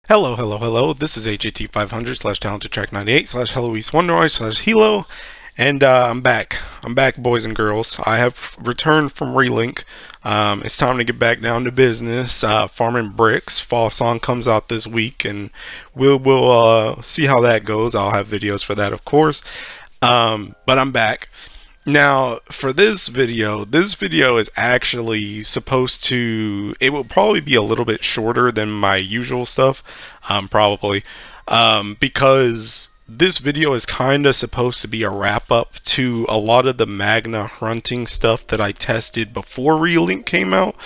Hello, hello, hello. This is HAT500 slash talented track 98 slash Heloise Wonderoy slash Hilo. And I'm back. I'm back, boys and girls. I have returned from Relink. It's time to get back down to business. Farming bricks. Fall song comes out this week, and we'll see how that goes. I'll have videos for that, of course. But I'm back. Now, for this video is actually supposed to, it will probably be a little bit shorter than my usual stuff, probably, because this video is kind of supposed to be a wrap up to a lot of the Magna Hrunting stuff that I tested before Relink came out.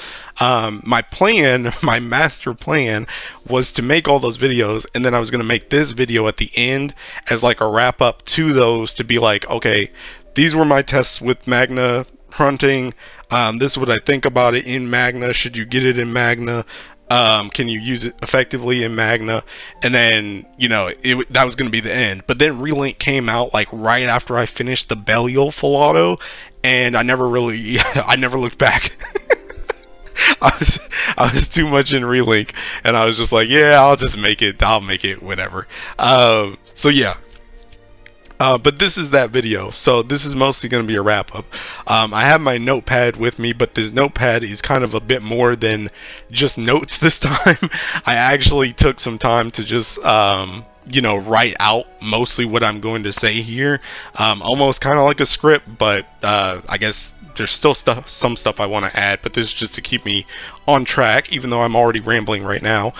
My plan, my master plan, was to make all those videos, and then I was going to make this video at the end as like a wrap up to those, to be like, okay, these were my tests with Magna Hrunting. This is what I think about it in Magna. Should you get it in Magna? Can you use it effectively in Magna? And then, you know, that was going to be the end. But then Relink came out like right after I finished the Belial full auto, and I never really, I never looked back. I was too much in Relink, and I was just like, yeah, I'll just make it. I'll make it whenever. So yeah. But this is that video, so this is mostly going to be a wrap-up. I have my notepad with me, but this notepad is kind of a bit more than just notes this time. I actually took some time to just, you know, write out mostly what I'm going to say here. Almost kind of like a script, but I guess there's still some stuff I want to add, but this is just to keep me on track, even though I'm already rambling right now.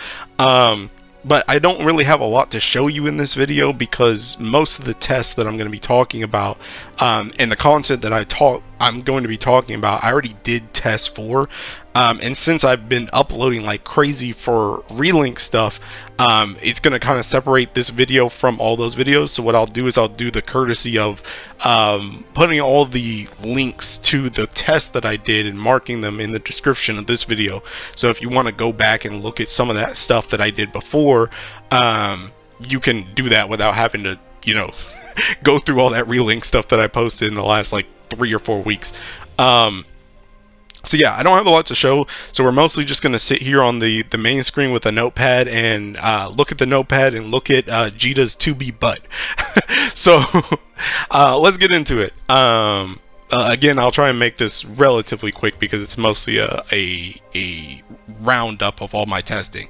But I don't really have a lot to show you in this video, because most of the tests that I'm going to be talking about, and the content that I'm going to be talking about, I already did test for. And since I've been uploading like crazy for Relink stuff, it's going to kind of separate this video from all those videos. So what I'll do is I'll do the courtesy of putting all the links to the test that I did and marking them in the description of this video. So if you want to go back and look at some of that stuff that I did before, you can do that without having to, you know, go through all that Relink stuff that I posted in the last like 3 or 4 weeks. So yeah, I don't have a lot to show, so we're mostly just going to sit here on the main screen with a notepad and look at the notepad and look at Jita's 2B butt. So let's get into it. Again, I'll try and make this relatively quick because it's mostly a roundup of all my testing.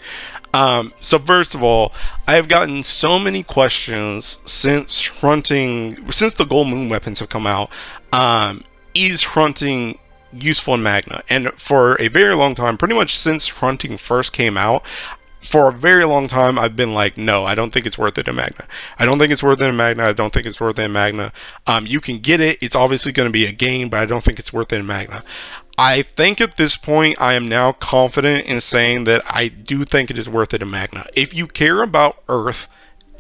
So first of all, I have gotten so many questions since the Gold Moon weapons have come out. Is Hrunting useful in Magna? And for a very long time, pretty much since Hrunting first came out, for a very long time I've been like, no, I don't think it's worth it in Magna. I don't think it's worth it in Magna. I don't think it's worth it in Magna. You can get it. It's obviously going to be a game, but I don't think it's worth it in Magna. I think at this point I am now confident in saying that I do think it is worth it in Magna. If you care about Earth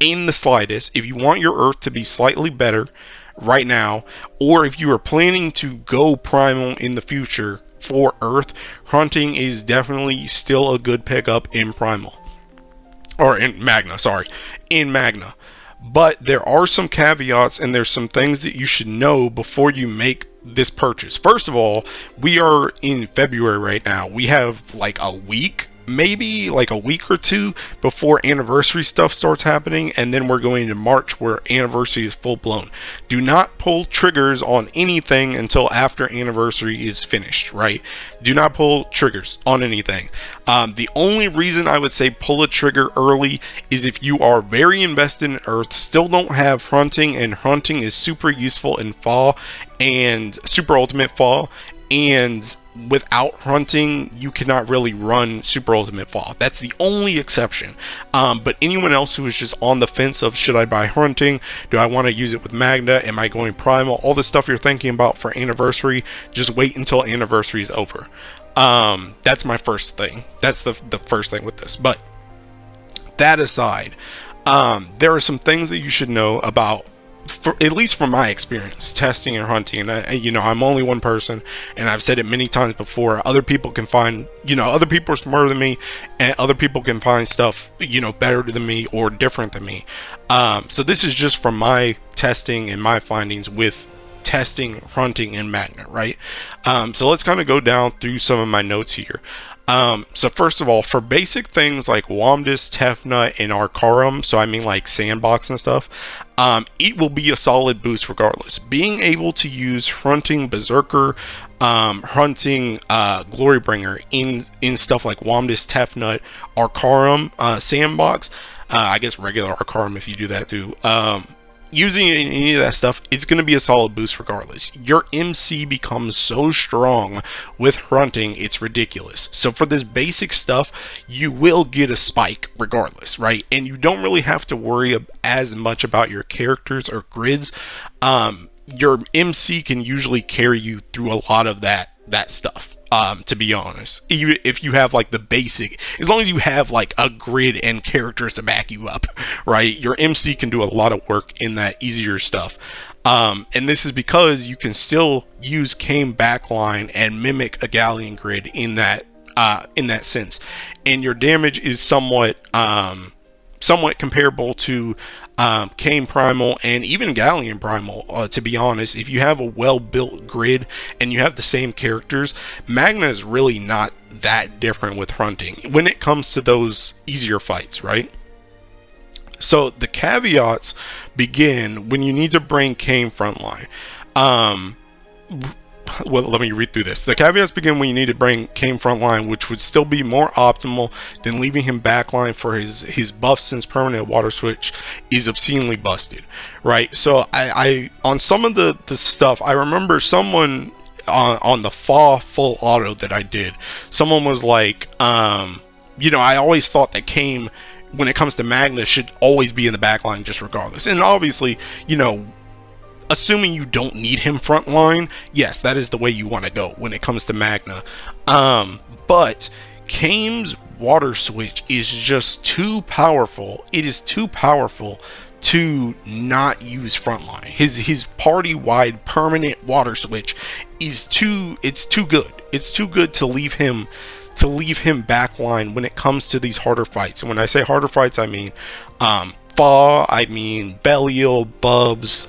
in the slightest, if you want your Earth to be slightly better right now, or if you are planning to go primal in the future for Earth, Hrunting is definitely still a good pickup in primal, or in Magna, sorry, in Magna. But there are some caveats, and there's some things that you should know before you make this purchase. First of all, we are in February right now. We have like a week, maybe like a week or two before anniversary stuff starts happening, and then we're going to March where anniversary is full blown. Do not pull triggers on anything until after anniversary is finished, right? Do not pull triggers on anything. The only reason I would say pull a trigger early is if you are very invested in Earth, still don't have Hrunting, and Hrunting is super useful in Fall and Super Ultimate Fall, and without Hrunting you cannot really run Super Ultimate Fall. That's the only exception. But anyone else who is just on the fence of, should I buy Hrunting, do I want to use it with Magna, am I going primal, all the stuff you're thinking about for anniversary, just wait until anniversary is over. That's my first thing. That's the first thing with this. But that aside, there are some things that you should know about, at least from my experience testing and Hrunting. And you know, I'm only one person, and I've said it many times before. Other people can find, you know, other people are smarter than me, and other people can find stuff, you know, better than me or different than me. So this is just from my testing and my findings with testing Hrunting and Magna, right? So let's kind of go down through some of my notes here. So first of all, for basic things like Womdus, Tefnut, and Arcarum, so I mean like Sandbox and stuff, it will be a solid boost regardless. Being able to use Hrunting, Berserker, Hrunting, Glorybringer in stuff like Womdus, Tefnut, Arcarum, Sandbox, I guess regular Arcarum if you do that too. Using any of that stuff, it's going to be a solid boost regardless. Your MC becomes so strong with Hrunting, it's ridiculous. So for this basic stuff, you will get a spike regardless, right? And you don't really have to worry as much about your characters or grids. Your MC can usually carry you through a lot of that stuff. To be honest, even if you have like the basic, as long as you have like a grid and characters to back you up, right, your MC can do a lot of work in that easier stuff. And this is because you can still use Kame backline and mimic a Galleon grid in that sense, and your damage is somewhat comparable to Kame Primal and even Galleon Primal, to be honest. If you have a well-built grid and you have the same characters, Magna is really not that different with Hrunting when it comes to those easier fights, right? So the caveats begin when you need to bring Kame frontline. Well, let me read through this. The caveats begin when you need to bring Kame frontline, which would still be more optimal than leaving him backline for his buff, since permanent water switch is obscenely busted, right? So I on some of the stuff, I remember someone on the Fa full auto that I did, someone was like, you know, I always thought that Kame, when it comes to Magna, should always be in the backline just regardless. And obviously, you know, assuming you don't need him frontline, yes, that is the way you want to go when it comes to Magna. But Kame's water switch is just too powerful. It is too powerful to not use frontline. His party-wide permanent water switch is too good. It's too good to leave him backline when it comes to these harder fights. And when I say harder fights, I mean Fa, I mean Belial, Bubs,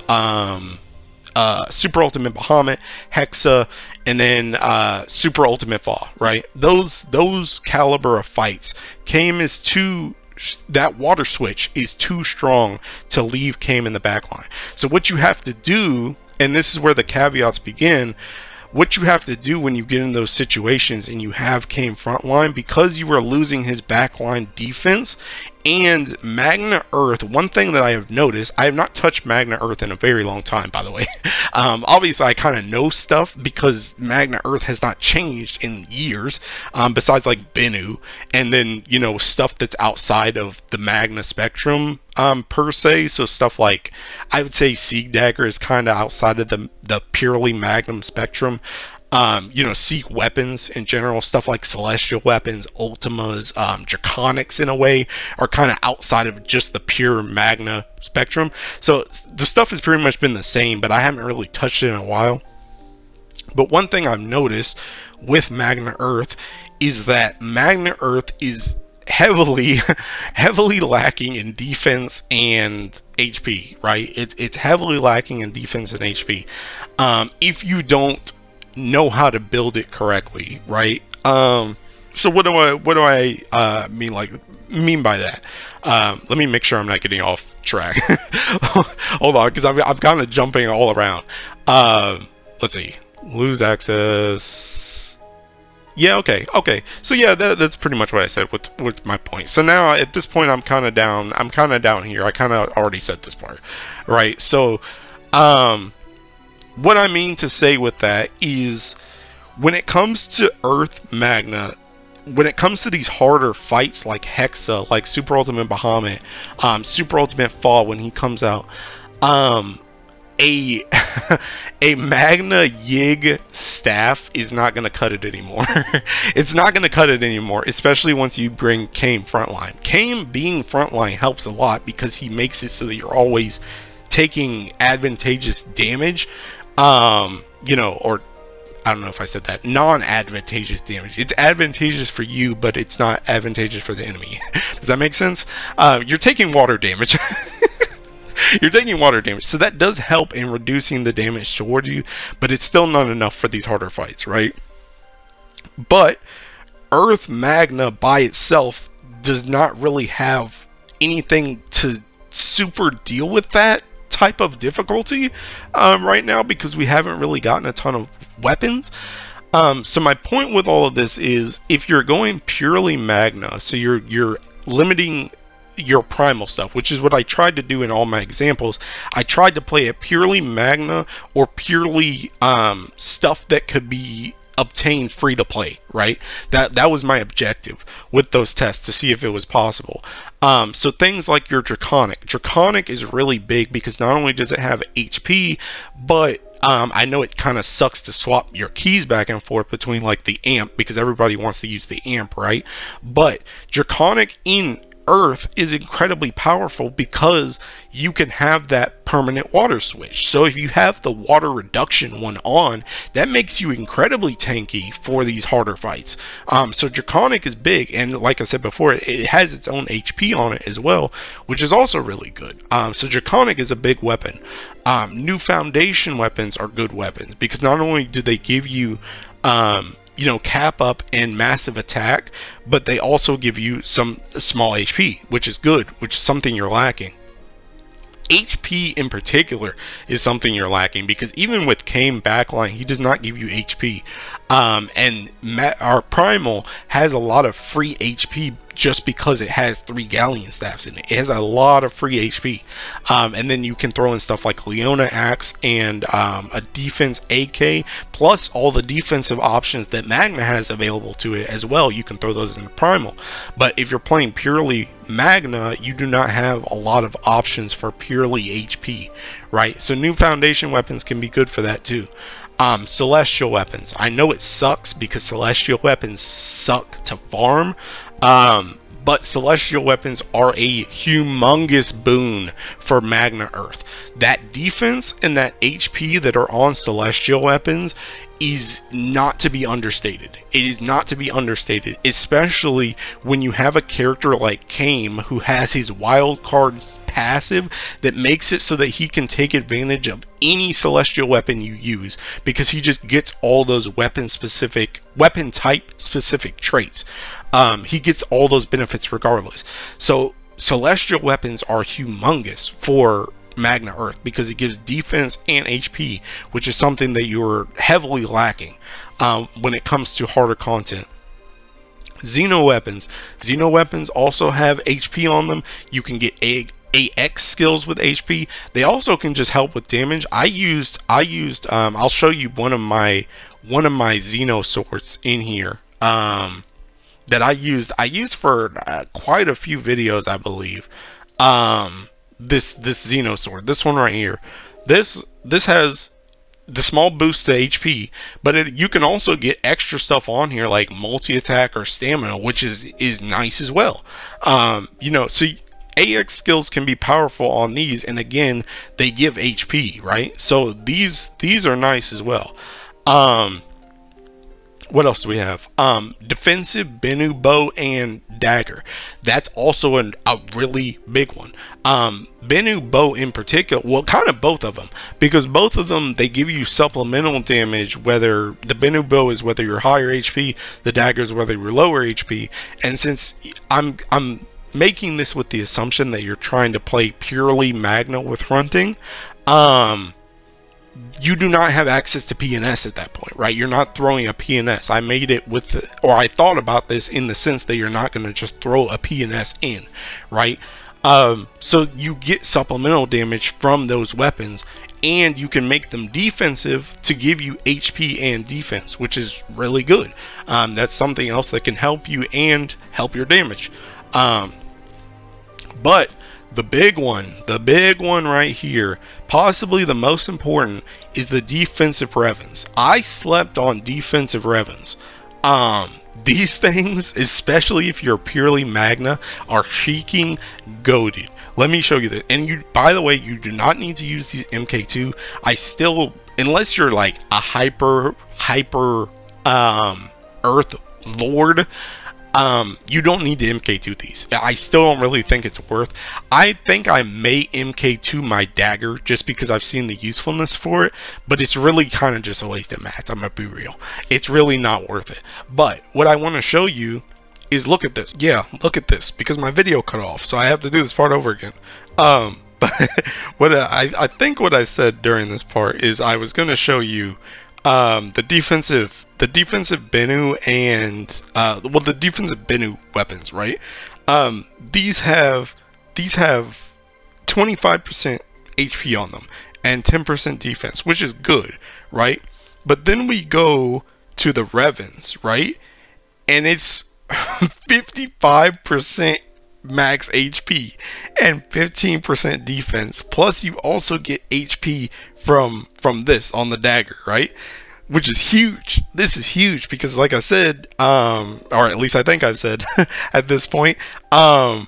Super Ultimate Bahamut, Hexa, and then Super Ultimate Fa, right? Those caliber of fights, Kame is too, that water switch is too strong to leave Kame in the backline. So what you have to do, and this is where the caveats begin, what you have to do when you get in those situations and you have Kame frontline, because you are losing his backline defense and Magna Earth. One thing that I have noticed, I have not touched Magna Earth in a very long time, by the way. Obviously I kind of know stuff because Magna Earth has not changed in years, besides like Bennu, and then, you know, stuff that's outside of the Magna spectrum per se. So stuff like, I would say Sieg Dagger is kind of outside of the purely Magnum spectrum. You know, Seek weapons in general, stuff like Celestial weapons, Ultimas, Draconics in a way, are kind of outside of just the pure Magna spectrum. So the stuff has pretty much been the same, but I haven't really touched it in a while. But one thing I've noticed with Magna Earth is that Magna Earth is heavily lacking in defense and HP, right? It's heavily lacking in defense and HP. If you don't know how to build it correctly, right? So what do I mean by that? Let me make sure I'm not getting off track. Hold on, because I'm kind of jumping all around. Let's see, lose access. Yeah, okay. So yeah, that's pretty much what I said with my point. So now at this point, I'm kind of down here. I kind of already said this part, right? So what I mean to say with that is, when it comes to Earth Magna, when it comes to these harder fights like Hexa, like Super Ultimate Bahamut, Super Ultimate Fa when he comes out, a Magna Yig staff is not going to cut it anymore. It's not going to cut it anymore, especially once you bring Kame frontline. Kame being frontline helps a lot because he makes it so that you're always taking advantageous damage. You know, or I don't know if I said that, non-advantageous damage. It's advantageous for you, but it's not advantageous for the enemy. Does that make sense? You're taking water damage. You're taking water damage, so that does help in reducing the damage towards you, but it's still not enough for these harder fights, right? But Earth Magna by itself does not really have anything to super deal with that type of difficulty right now, because we haven't really gotten a ton of weapons. So my point with all of this is, if you're going purely Magna, so you're limiting your primal stuff, which is what I tried to do in all my examples. I tried to play it purely Magna or purely stuff that could be obtained free to play, right? That was my objective with those tests, to see if it was possible. So things like your Draconic is really big, because not only does it have HP, but I know it kind of sucks to swap your keys back and forth between like the amp, because everybody wants to use the amp, right? But Draconic in Earth is incredibly powerful, because you can have that permanent water switch. So if you have the water reduction one on, that makes you incredibly tanky for these harder fights. So Draconic is big, and like I said before, it has its own HP on it as well, which is also really good. So Draconic is a big weapon. New Foundation weapons are good weapons, because not only do they give you you know, cap up and massive attack, but they also give you some small HP, which is good, which is something you're lacking. HP in particular is something you're lacking, because even with Kame backline, he does not give you HP. And our Primal has a lot of free HP just because it has 3 Galleon staffs in it. It has a lot of free HP. And then you can throw in stuff like Leona Axe and a defense AK, plus all the defensive options that Magna has available to it as well. You can throw those in the Primal. But if you're playing purely Magna, you do not have a lot of options for purely HP, right? So new Foundation weapons can be good for that too. Celestial weapons, I know it sucks because Celestial weapons suck to farm, but Celestial weapons are a humongous boon for Magna Earth. That defense and that HP that are on Celestial weapons is not to be understated. It is not to be understated, especially when you have a character like Kame who has his wild cards passive that makes it so that he can take advantage of any celestial weapon you use, because he just gets all those weapon type specific traits. He gets all those benefits regardless. So celestial weapons are humongous for Magna Earth, because it gives defense and HP, which is something that you're heavily lacking when it comes to harder content. Xeno weapons also have HP on them. You can get AX skills with HP. They also can just help with damage. I used I'll show you one of my Xeno swords in here that I used for quite a few videos, I believe. This Xeno sword, this one right here, this has the small boost to HP, but you can also get extra stuff on here like multi-attack or stamina, which is nice as well. You know, so AX skills can be powerful on these, and again, they give HP, right? So these are nice as well. What else do we have? Defensive Bennu bow and dagger. That's also a really big one. Bennu bow in particular, well, kind of both of them, because both of them, they give you supplemental damage, whether the Bennu bow is whether you're higher HP, the dagger is whether you're lower HP. And since I'm making this with the assumption that you're trying to play purely Magna with Hrunting, you do not have access to PNS at that point, right? You're not throwing a PNS. I made it with, or I thought about this in the sense that you're not going to just throw a PNS in, right? So you get supplemental damage from those weapons, and you can make them defensive to give you HP and defense, which is really good. That's something else that can help you and help your damage. But the big one right here, possibly the most important, is the defensive Revens. I slept on defensive Revens. These things, especially if you're purely Magna, are freaking goated. Let me show you this. And you, by the way, you do not need to use these MK2. I still, unless you're like a hyper Earth Lord, you don't need to MK2 these. I still don't really think it's worth. I think I may MK2 my dagger just because I've seen the usefulness for it, but it's really kind of just a waste of mats. I'm gonna be real. It's really not worth it. But what I want to show you is, look at this. Yeah, look at this, because my video cut off, so I have to do this part over again. But what I think what I said during this part is I was going to show you the defensive Bennu and well, the defensive Bennu weapons, right? These have 25% HP on them and 10% defense, which is good, right? But then we go to the Revens, right? And it's 55% max HP and 15% defense, plus you also get HP from this on the dagger, right? Which is huge. This is huge because, like I said, or at least I think I've said at this point, the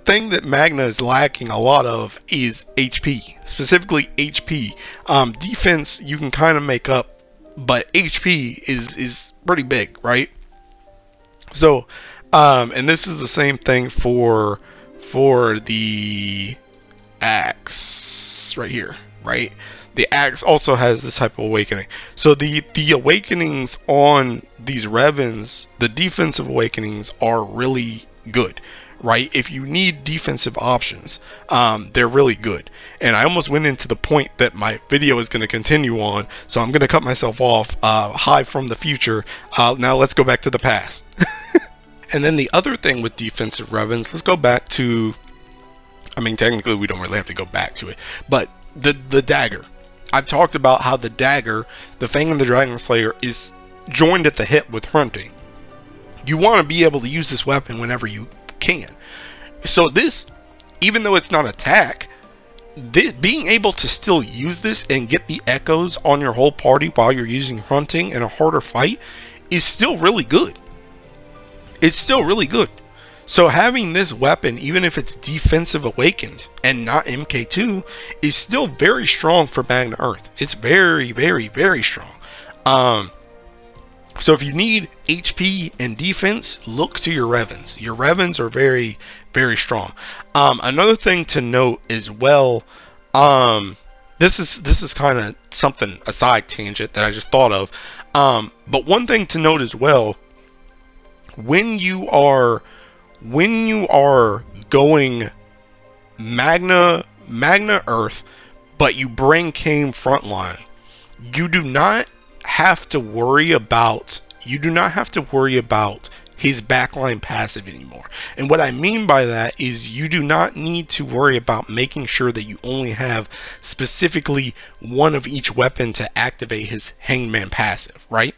thing that Magna is lacking a lot of is HP, specifically HP. Defense you can kind of make up, but HP is pretty big, right? So, and this is the same thing for the axe right here, right? The axe also has this type of awakening. So the awakenings on these Revens, the defensive awakenings are really good, right? If you need defensive options, they're really good. And I almost went into the point that my video is going to continue on, so I'm going to cut myself off. Hi from the future. Now let's go back to the past. And then the other thing with defensive Revens, let's go back to, I mean, technically we don't really have to go back to it, but the dagger. I've talked about how the dagger, the Fang of the Dragon Slayer, is joined at the hip with Hrunting. You want to be able to use this weapon whenever you can. So this, even though it's not attack, being able to still use this and get the echoes on your whole party while you're using Hrunting in a harder fight is still really good. It's still really good. So having this weapon, even if it's defensive awakened and not MK2, is still very strong for Magna Earth. It's very, very, very strong. So if you need HP and defense, look to your Revens. Your Revens are very, very strong. Another thing to note as well, this is kind of something, a side tangent that I just thought of. But one thing to note as well, when you are going Magna Earth, but you bring Kame frontline, you do not have to worry about his backline passive anymore. And what I mean by that is you do not need to worry about making sure that you only have specifically one of each weapon to activate his Hangman passive, right?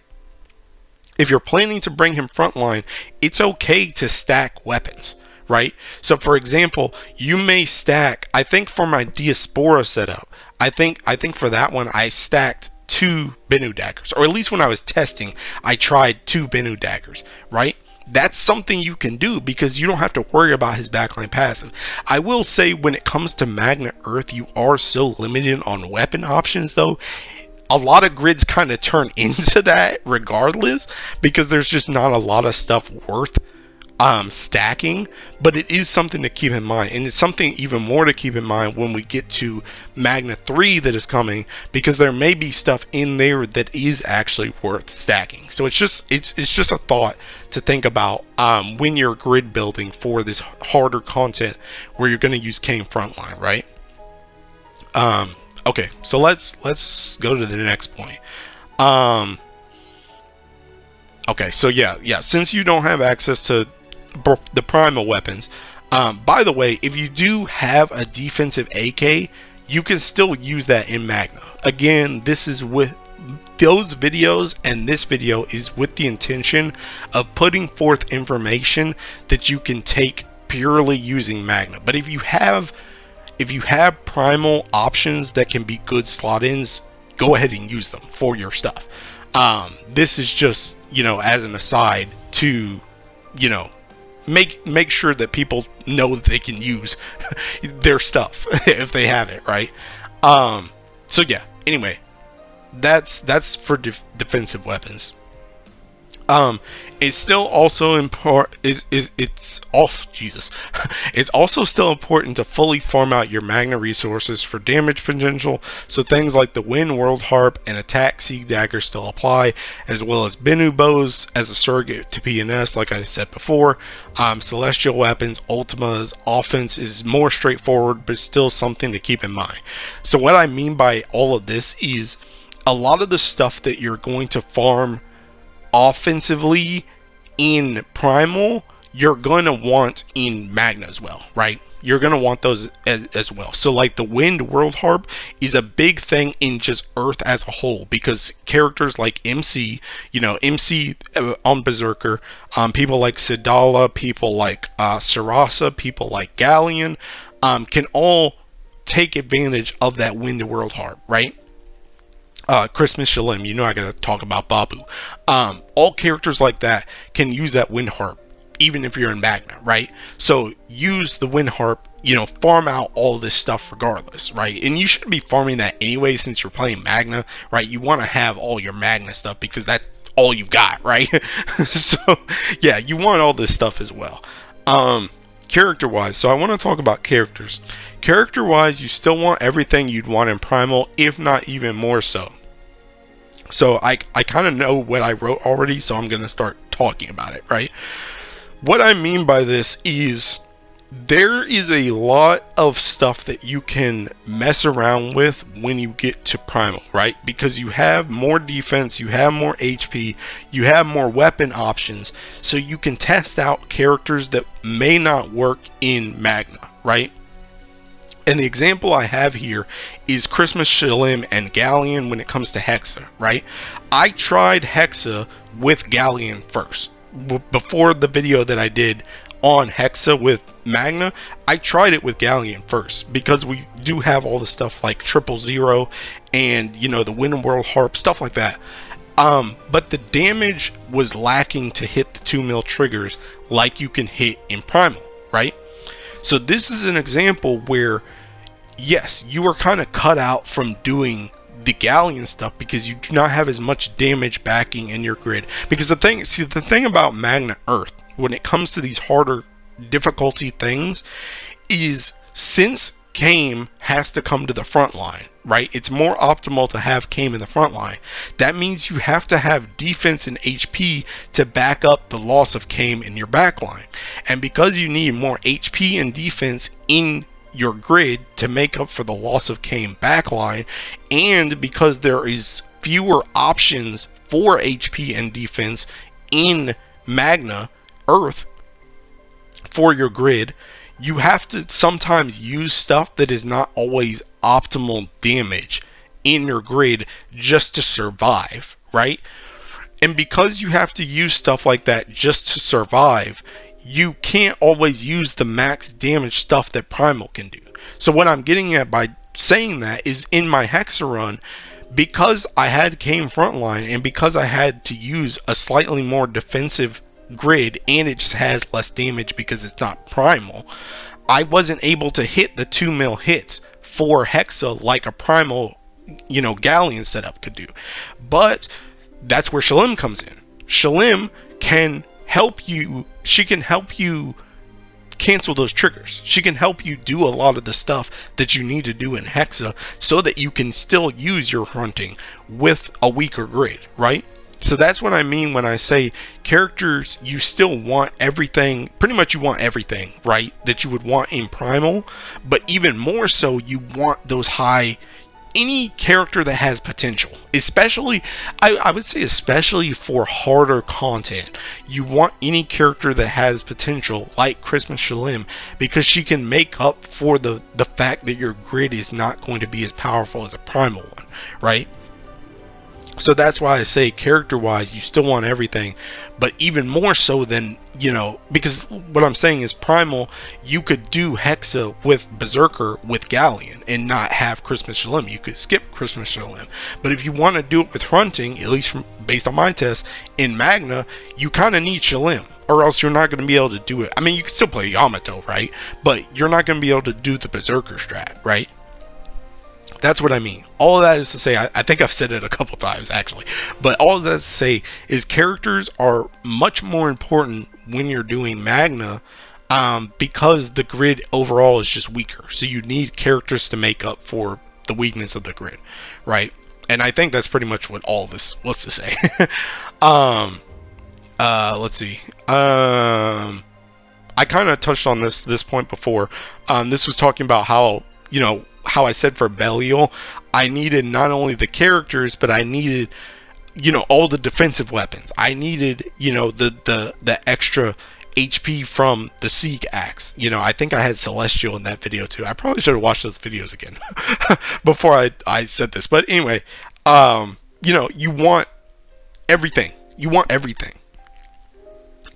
If you're planning to bring him frontline, it's okay to stack weapons, right? So for example, you may stack, I think for my Diaspora setup, I think for that one I stacked 2 Bennu daggers, or at least when I was testing, I tried 2 Bennu daggers, right? That's something you can do because you don't have to worry about his backline passive. I will say when it comes to Magna Earth, you are so limited on weapon options though. A lot of grids kind of turn into that regardless, because there's just not a lot of stuff worth stacking, but it is something to keep in mind, and it's something even more to keep in mind when we get to Magna 3 that is coming, because there may be stuff in there that is actually worth stacking. So it's just a thought to think about when you're grid building for this harder content where you're going to use Kame frontline, right? Okay, so let's go to the next point. Okay, so yeah, since you don't have access to the primal weapons, by the way, if you do have a defensive AK, you can still use that in Magna. Again, this is with those videos, and this video is with the intention of putting forth information that you can take purely using Magna. But if you have primal options that can be good slot-ins, go ahead and use them for your stuff. This is just, as an aside to, make sure that people know that they can use their stuff if they have it, right? So yeah, anyway, that's for defensive weapons. It's still also important. It's off Jesus. It's also still important to fully farm out your Magna resources for damage potential. So things like the Wind World Harp and Attack Sea Dagger still apply, as well as Bennu bows as a surrogate to PNS, like I said before. Celestial weapons, Ultima's offense is more straightforward, but still something to keep in mind. So what I mean by all of this is a lot of the stuff that you're going to farm offensively in Primal, you're going to want in Magna as well, right? You're going to want those as well. So like the Wind World Harp is a big thing in just Earth as a whole, because characters like MC, you know, MC on Berserker, people like Sidala, people like Sarasa, people like Galleon, can all take advantage of that Wind World Harp, right? Christmas Shalem, you know I gotta talk about Babu. All characters like that can use that Wind Harp, even if you're in Magna, right? So use the Wind Harp, you know, farm out all this stuff regardless, right? And you should be farming that anyway since you're playing Magna, right? You want to have all your Magna stuff because that's all you got, right? So yeah, you want all this stuff as well. Character wise, so I want to talk about characters. Character wise, you still want everything you'd want in Primal, if not even more so. So I kind of know what I wrote already, so I'm going to start talking about it, right? What I mean by this is there is a lot of stuff that you can mess around with when you get to Primal, right? Because you have more defense, you have more HP, you have more weapon options, so you can test out characters that may not work in Magna, right? And the example I have here is Christmas Shalem and Galleon when it comes to Hexa, right? I tried Hexa with Galleon first. Before the video that I did on Hexa with Magna, I tried it with Galleon first because we do have all the stuff like 000 and, you know, the Wind World Harp, stuff like that. But the damage was lacking to hit the 2 mil triggers like you can hit in Primal, right? So this is an example where, yes, you are kind of cut out from doing the Galleon stuff because you do not have as much damage backing in your grid. Because the thing about Magna Earth when it comes to these harder difficulty things is, since Kame has to come to the front line, right? It's more optimal to have Kame in the front line. That means you have to have defense and HP to back up the loss of Kame in your back line. And because you need more HP and defense in your grid to make up for the loss of Kame backline, and because there is fewer options for HP and defense in Magna Earth for your grid, you have to sometimes use stuff that is not always optimal damage in your grid just to survive, right? And because you have to use stuff like that just to survive, you can't always use the max damage stuff that Primal can do. So what I'm getting at by saying that is, in my Hexa run, because I had Kame frontline and because I had to use a slightly more defensive grid and it just has less damage because it's not Primal, I wasn't able to hit the 2 mil hits for Hexa like a Primal, you know, Galleon setup could do. But that's where Shalem comes in. Shalem can help you, she can help you cancel those triggers. She can help you do a lot of the stuff that you need to do in Hexa so that you can still use your Hrunting with a weaker grid, right? So that's what I mean when I say characters, you still want everything, pretty much you want everything, right, that you would want in Primal, but even more so you want those high, any character that has potential, especially, I would say especially for harder content, you want any character that has potential like Christmas Shalem, because she can make up for the fact that your grid is not going to be as powerful as a Primal one, right? So that's why I say character wise you still want everything, but even more so than, you know, because what I'm saying is Primal, you could do Hexa with Berserker with Galleon and not have Christmas Shalem. You could skip Christmas Shalem. But if you want to do it with Hrunting, at least based on my test, in Magna, you kind of need Shalem, or else you're not going to be able to do it. I mean, you can still play Yamato, right? But you're not going to be able to do the Berserker strat, right? That's what I mean. All of that is to say, I think I've said it a couple times actually, but all of that is to say is characters are much more important when you're doing Magna, because the grid overall is just weaker. So you need characters to make up for the weakness of the grid, right? And I think that's pretty much what all this was to say. Let's see. I kind of touched on this point before. This was talking about how, you know, how I said for Belial, I needed not only the characters, but I needed, you know, all the defensive weapons. I needed, you know, the extra HP from the Sieg Axe. You know, I think I had Celestial in that video too. I probably should have watched those videos again before I said this. But anyway, you know, you want everything. You want everything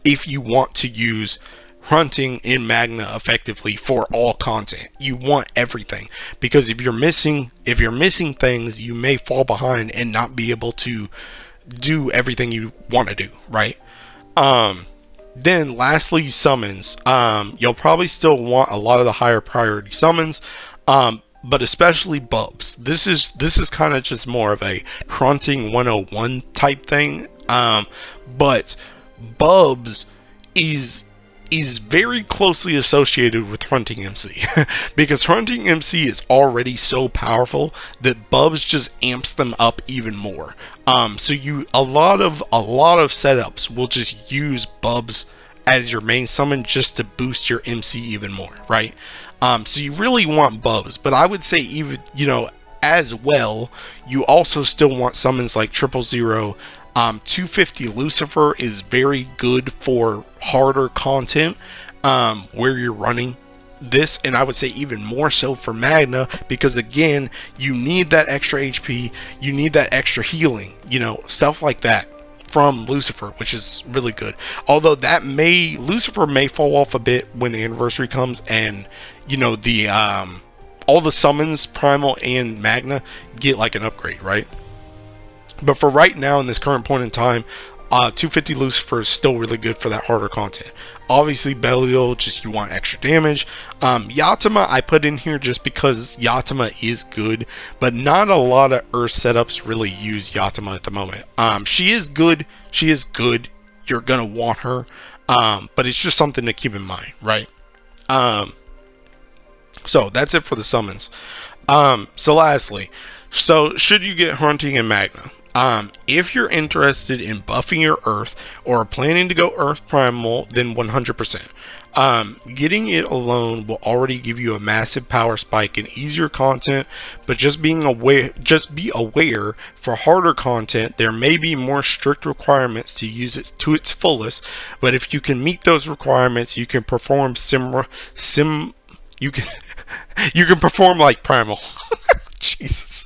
if you want to use Hrunting in Magna effectively for all content. You want everything, because if you're missing things, you may fall behind and not be able to do everything you want to do, right? Then lastly, summons. You'll probably still want a lot of the higher priority summons, but especially Bubs. This is kind of just more of a Hrunting 101 type thing, but Bubs is very closely associated with Hrunting MC because Hrunting MC is already so powerful that Bubs just amps them up even more. So a lot of setups will just use Bubs as your main summon just to boost your MC even more, right? So you really want Bubs, but I would say even, you know, as well, you also still want summons like 000. 250 Lucifer is very good for harder content where you're running this, and I would say even more so for Magna, because again, you need that extra HP, you need that extra healing, you know, stuff like that from Lucifer, which is really good. Although Lucifer may fall off a bit when the anniversary comes, and you know, the all the summons, Primal and Magna, get like an upgrade, right? But for right now, in this current point in time, 250 Lucifer is still really good for that harder content. Obviously, Belial, just you want extra damage. Yatima I put in here just because Yatima is good, but not a lot of Earth setups really use Yatima at the moment. She is good. She is good. You're gonna want her, but it's just something to keep in mind, right? So that's it for the summons. So lastly, so should you get Hrunting and Magna? If you're interested in buffing your Earth or are planning to go Earth Primal, then 100%. Getting it alone will already give you a massive power spike and easier content, but just be aware for harder content, there may be more strict requirements to use it to its fullest, but if you can meet those requirements, you can perform you can perform like Primal. Jesus.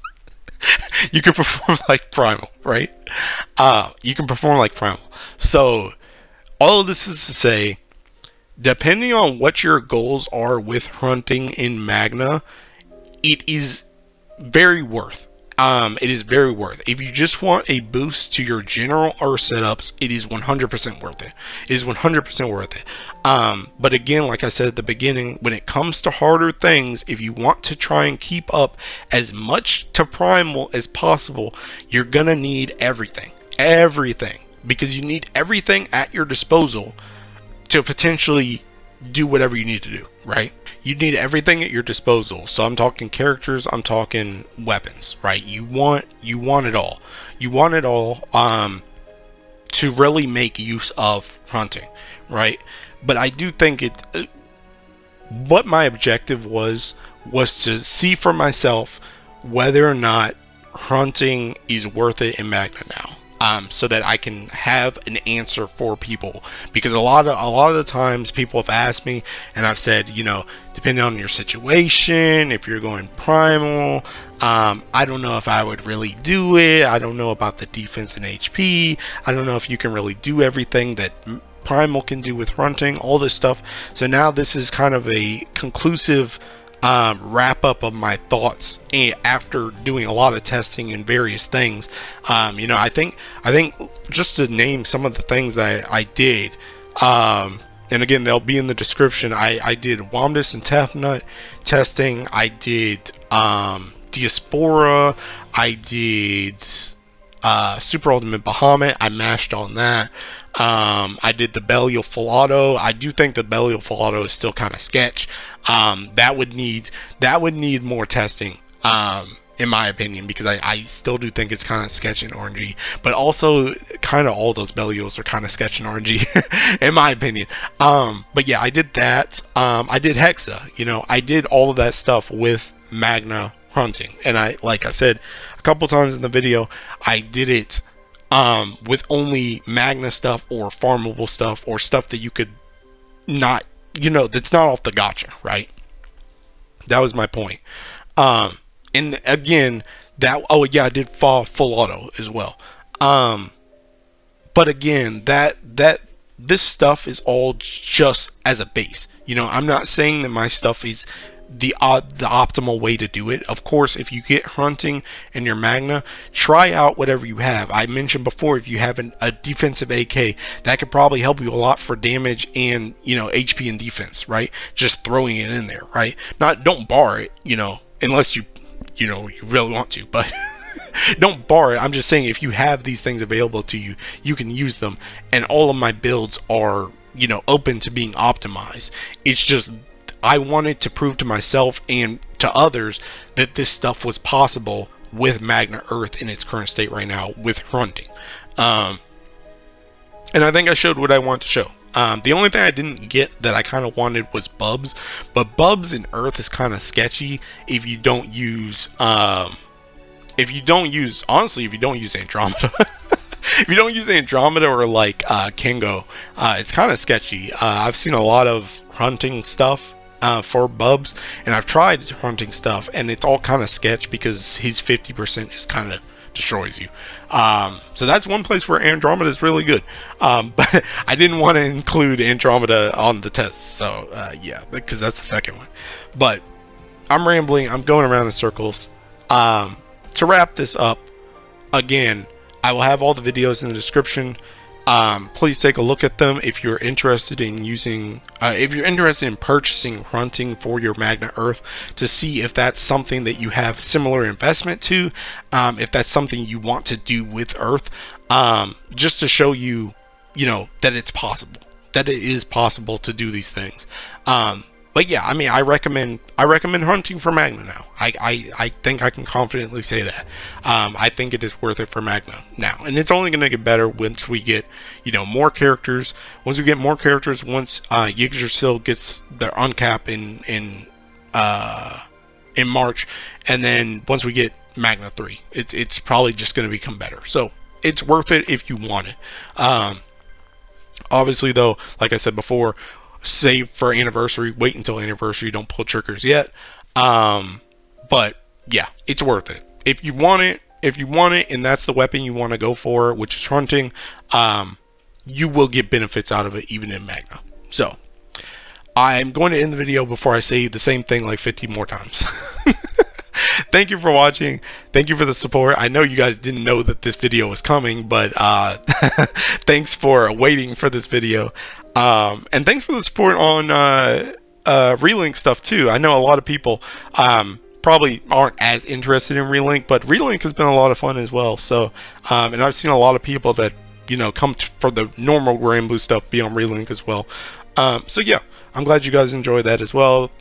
You can perform like Primal, right? You can perform like Primal. So all of this is to say, depending on what your goals are with Hrunting in Magna, it is very worth. It is very worth. If you just want a boost to your general Earth setups, it is 100% worth it. It is 100% worth it. But again, like I said at the beginning, when it comes to harder things, if you want to try and keep up as much to Primal as possible, you're gonna need everything. Everything. Because you need everything at your disposal to potentially do whatever you need to do, right? You need everything at your disposal. So I'm talking characters, I'm talking weapons, right? You want it all. You want it all to really make use of Hrunting, right? But I do think what my objective was to see for myself whether or not Hrunting is worth it in Magna now. So that I can have an answer for people, because a lot of the times people have asked me and I've said, you know, depending on your situation, if you're going Primal, I don't know if I would really do it. I don't know about the defense and HP. I don't know if you can really do everything that Primal can do with Hrunting, all this stuff. So now this is kind of a conclusive wrap up of my thoughts after doing a lot of testing and various things. You know, I think just to name some of the things that I did, and again, they'll be in the description. I did Womdus and Tefnut testing. I did Diaspora, I did Super Ultimate Bahamut, I mashed on that. I did the Belial Full Auto. I do think the Belial Full Auto is still kind of sketch. That would need more testing, in my opinion, because I still do think it's kind of sketch and RNG. But also, kind of all those Belials are kind of sketch and RNG, in my opinion. But yeah, I did that. I did Hexa. You know, I did all of that stuff with Magna Hrunting, and like I said a couple times in the video, I did it with only Magna stuff or farmable stuff or stuff that you could not, you know, that's not off the gotcha, right? That was my point. And again, oh yeah, I did full auto as well. But again, this stuff is all just as a base. You know, I'm not saying that my stuff is the optimal way to do it. Of course, if you get Hrunting and your Magna, try out whatever you have. I mentioned before, if you have a defensive AK, that could probably help you a lot for damage and, you know, HP and defense, right? Just throwing it in there, right? Don't bar it, you know, unless you really want to, but don't bar it. I'm just saying, if you have these things available to you, you can use them. And all of my builds are, you know, open to being optimized. It's just, I wanted to prove to myself and to others that this stuff was possible with Magna Earth in its current state right now with Hrunting. And I think I showed what I want to show. The only thing I didn't get that I kind of wanted was Bubs, but Bubs in Earth is kind of sketchy if you don't use honestly, if you don't use Andromeda. If you don't use Andromeda or like Kingo, it's kind of sketchy. I've seen a lot of Hrunting stuff for Bubs, and I've tried Hrunting stuff, and it's all kind of sketch because his 50% just kind of destroys you. So that's one place where Andromeda is really good. But I didn't want to include Andromeda on the test, so yeah, because that's the second one. But I'm rambling, I'm going around in circles. To wrap this up, again, I will have all the videos in the description. Please take a look at them if you're interested in using, if you're interested in purchasing Hrunting for your Magna Earth, to see if that's something that you have similar investment to, if that's something you want to do with Earth, just to show you, you know, that it's possible, that it is possible to do these things. But yeah, I mean, I recommend Hrunting for Magna now. I think I can confidently say that. I think it is worth it for Magna now, and it's only going to get better once we get, you know, more characters. Once we get more characters, once Yggdrasil gets their uncap in March, and then once we get Magna 3, it's probably just going to become better. So it's worth it if you want it. Obviously, though, like I said before, save for anniversary, wait until anniversary, don't pull triggers yet. But yeah, it's worth it if you want it. If you want it and that's the weapon you want to go for, which is Hrunting, you will get benefits out of it even in Magna. So I'm going to end the video before I say the same thing like 50 more times. Thank you for watching. Thank you for the support. I know you guys didn't know that this video was coming, but thanks for waiting for this video. And thanks for the support on Relink stuff too. I know a lot of people probably aren't as interested in Relink, but Relink has been a lot of fun as well. So, and I've seen a lot of people that, you know, come for the normal Granblue stuff be on Relink as well. So yeah, I'm glad you guys enjoy that as well.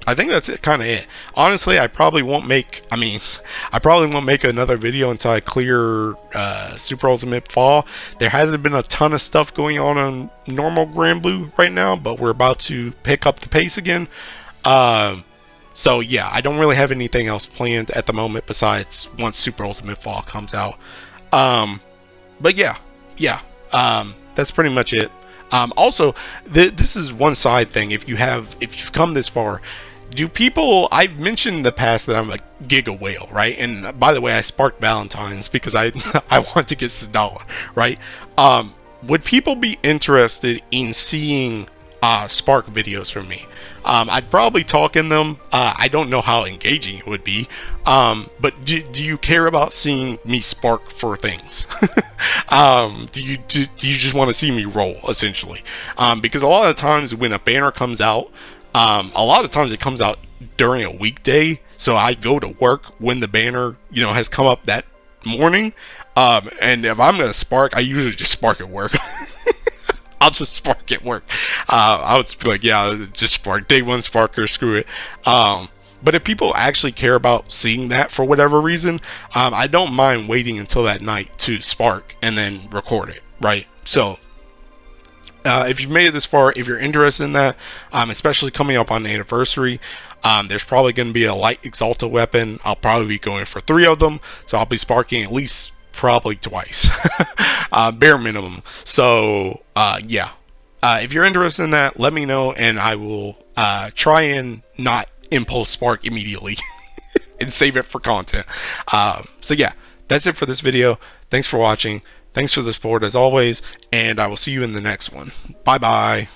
I think that's kind of it. Honestly, I probably won't make, I probably won't make another video until I clear Super Ultimate Fall. There hasn't been a ton of stuff going on normal Granblue right now, but we're about to pick up the pace again. So yeah, I don't really have anything else planned at the moment besides once Super Ultimate Fall comes out. But yeah, that's pretty much it. Also, this is one side thing. If you've come this far, do people, I've mentioned in the past that I'm a Giga Whale, right? And by the way, I sparked Valentine's because I want to get Sadala, right? Would people be interested in seeing Spark videos from me? I'd probably talk in them. I don't know how engaging it would be, but do you care about seeing me spark for things? Do you just want to see me roll, essentially? Because a lot of times when a banner comes out, a lot of times it comes out during a weekday, so I go to work when the banner, you know, has come up that morning. And if I'm gonna spark, I usually just spark at work. I'll just spark at work. I would be like, yeah, just spark, day one sparker, screw it. But if people actually care about seeing that for whatever reason, I don't mind waiting until that night to spark and then record it, right? So if you've made it this far, if you're interested in that, especially coming up on the anniversary, there's probably going to be a light Exalta weapon. I'll probably be going for 3 of them, so I'll be sparking at least probably twice, bare minimum. So yeah, if you're interested in that, let me know, and I will try and not impulse spark immediately and save it for content. So yeah, that's it for this video. Thanks for watching. Thanks for the support as always, and I will see you in the next one. Bye bye.